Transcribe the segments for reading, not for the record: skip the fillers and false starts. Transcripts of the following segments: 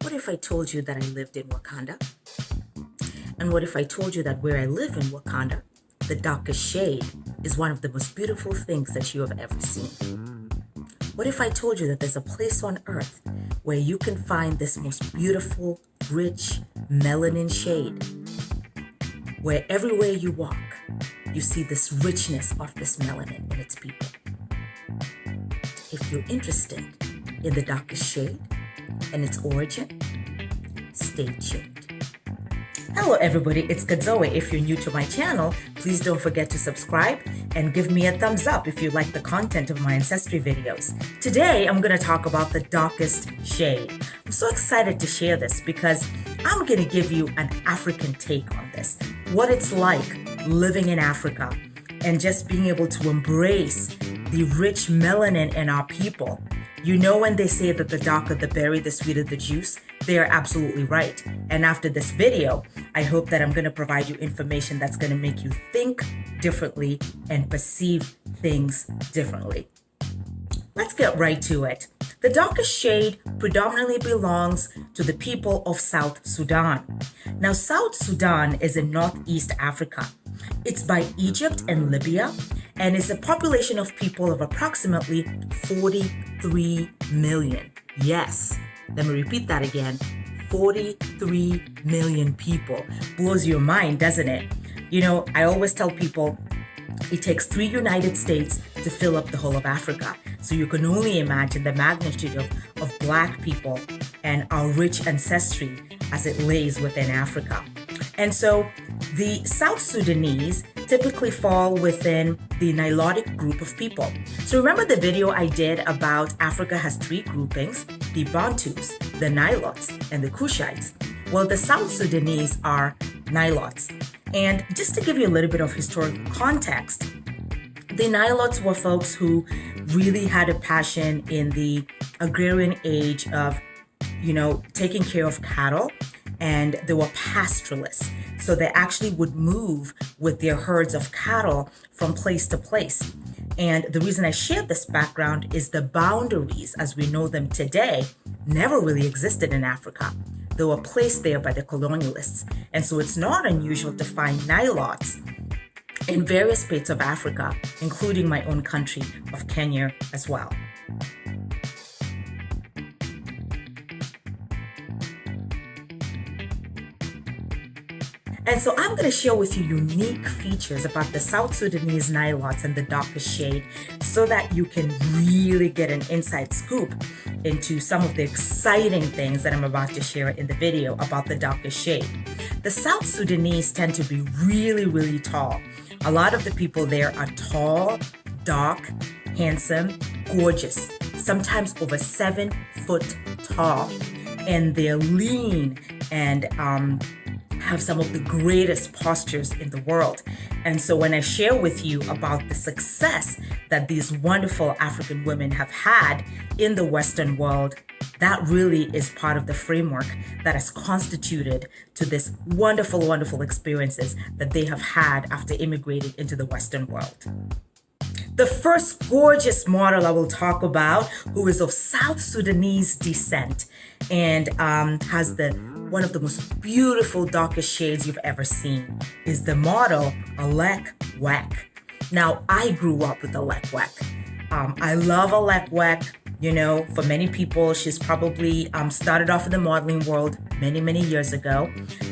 What if I told you that I lived in Wakanda? And what if I told you that where I live in Wakanda, the darkest shade is one of the most beautiful things that you have ever seen? What if I told you that there's a place on earth where you can find this most beautiful, rich melanin shade, where everywhere you walk, you see this richness of this melanin in its people? If you're interested in the darkest shade and its origin, stay tuned. Hello everybody, it's Kadzoe. If you're new to my channel, please don't forget to subscribe and give me a thumbs up if you like the content of my Ancestry videos. Today, I'm going to talk about the darkest shade. I'm so excited to share this because I'm going to give you an African take on this, what it's like living in Africa and just being able to embrace the rich melanin in our people. You know when they say that the darker the berry, the sweeter the juice? They are absolutely right. And after this video, I hope that I'm going to provide you information that's going to make you think differently and perceive things differently. Let's get right to it. The darkest shade predominantly belongs to the people of South Sudan. Now, South Sudan is in Northeast Africa. It's by Egypt and Libya, and it's a population of people of approximately 43 million. Yes, let me repeat that again. 43 million people. Blows your mind, doesn't it? You know, I always tell people it takes 3 United States to fill up the whole of Africa. So you can only imagine the magnitude of Black people and our rich ancestry as it lays within Africa. And so the South Sudanese typically fall within the Nilotic group of people. So remember the video I did about Africa has 3 groupings, the Bantus, the Nilots, and the Kushites. Well, the South Sudanese are Nilots. And just to give you a little bit of historical context, the Nilots were folks who really had a passion in the agrarian age of, taking care of cattle, and they were pastoralists. So they actually would move with their herds of cattle from place to place. And the reason I shared this background is the boundaries, as we know them today, never really existed in Africa. They were placed there by the colonialists. And so it's not unusual to find Nilots in various parts of Africa, including my own country of Kenya as well. And so I'm going to share with you unique features about the South Sudanese Nilots and the darkest shade so that you can really get an inside scoop into some of the exciting things that I'm about to share in the video about the darkest shade. The South Sudanese tend to be really, really tall. A lot of the people there are tall, dark, handsome, gorgeous, sometimes over 7 foot tall. And they're lean and have some of the greatest postures in the world. And so when I share with you about the success that these wonderful African women have had in the Western world, that really is part of the framework that has constituted to this wonderful, wonderful experiences that they have had after immigrating into the Western world. The first gorgeous model I will talk about, who is of South Sudanese descent and has one of the most beautiful darkest shades you've ever seen, is the model Alek Wek. Now, I grew up with Alek Wek. I love Alek Wek. For many people, she's probably started off in the modeling world many, many years ago.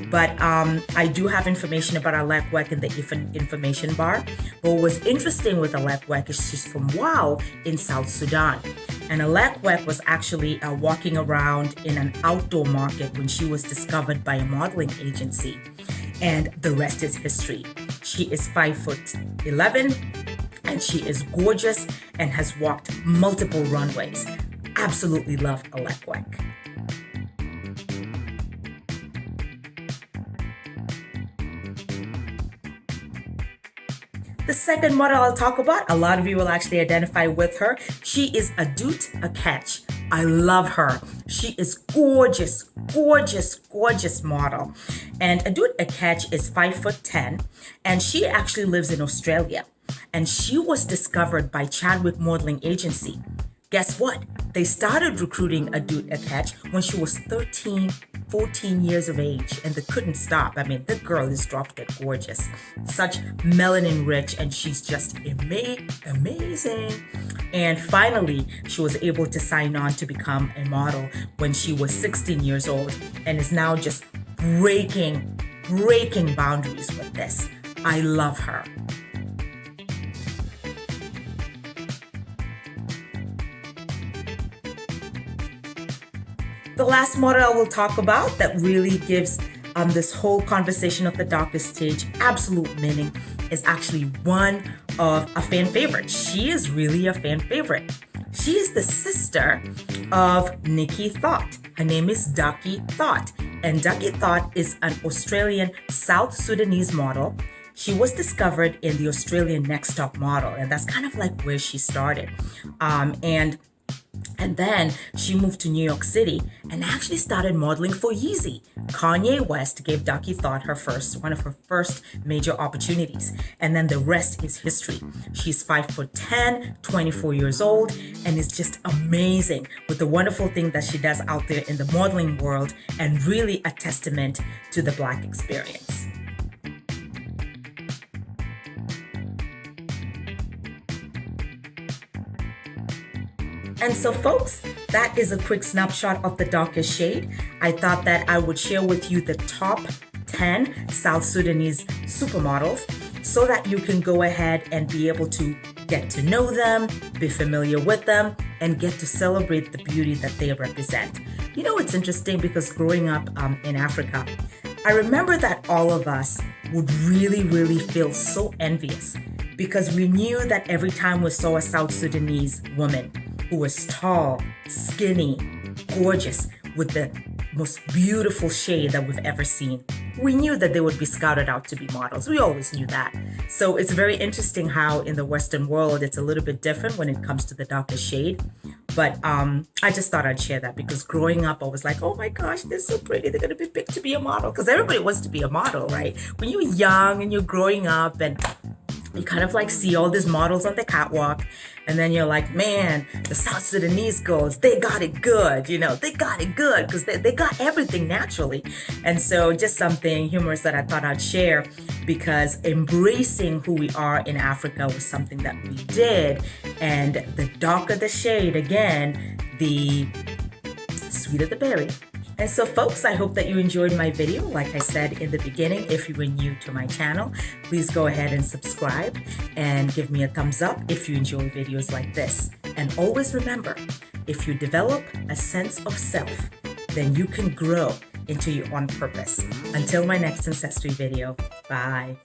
But I do have information about Alek Wek in the information bar. But what was interesting with Alek Wek is she's from Wau in South Sudan. And Alek Wek was actually walking around in an outdoor market when she was discovered by a modeling agency. And the rest is history. She is 5'11", and she is gorgeous and has walked multiple runways. Absolutely love Alek Wek. The second model I'll talk about, a lot of you will actually identify with her. She is Adut Akech. I love her. She is gorgeous, gorgeous, gorgeous model. And Adut Akech is 5'10", and she actually lives in Australia. And she was discovered by Chadwick Modeling Agency Guess what? They started recruiting Adut Akech when she was 13, 14 years of age, and they couldn't stop. I mean, the girl is drop dead gorgeous, such melanin rich, and she's just amazing. And finally, she was able to sign on to become a model when she was 16 years old, and is now just breaking boundaries with this. I love her. The last model I will talk about that really gives this whole conversation of the darkest stage absolute meaning is actually one of a fan favorite. She is really a fan favorite. She is the sister of Duckie Thot. Her name is Duckie Thot. And Duckie Thot is an Australian South Sudanese model. She was discovered in the Australian Next Top Model, and that's kind of like where she started. And then she moved to New York City and actually started modeling for Yeezy. Kanye West gave Duckie Thot one of her first major opportunities. And then the rest is history. She's 5'10", 24 years old, and is just amazing with the wonderful thing that she does out there in the modeling world, and really a testament to the Black experience. And so folks, that is a quick snapshot of the darkest shade. I thought that I would share with you the top 10 South Sudanese supermodels so that you can go ahead and be able to get to know them, be familiar with them, and get to celebrate the beauty that they represent. You know, it's interesting because growing up in Africa, I remember that all of us would really feel so envious because we knew that every time we saw a South Sudanese woman who was tall, skinny, gorgeous, with the most beautiful shade that we've ever seen, we knew that they would be scouted out to be models. We always knew that. So it's very interesting how in the Western world, it's a little bit different when it comes to the darkest shade. But I just thought I'd share that because growing up, I was like, oh my gosh, they're so pretty. They're going to be picked to be a model. Because everybody wants to be a model, right? When you're young and you're growing up and you kind of like see all these models on the catwalk, and then you're like, man, the South Sudanese girls, they got it good, you know, they got it good because they got everything naturally. And so just something humorous that I thought I'd share, because embracing who we are in Africa was something that we did. And the darker the shade, again, the sweeter the berry. And so folks, I hope that you enjoyed my video. Like I said in the beginning, if you were new to my channel, please go ahead and subscribe and give me a thumbs up if you enjoy videos like this. And always remember, if you develop a sense of self, then you can grow into your own purpose. Until my next Ancestry video, bye.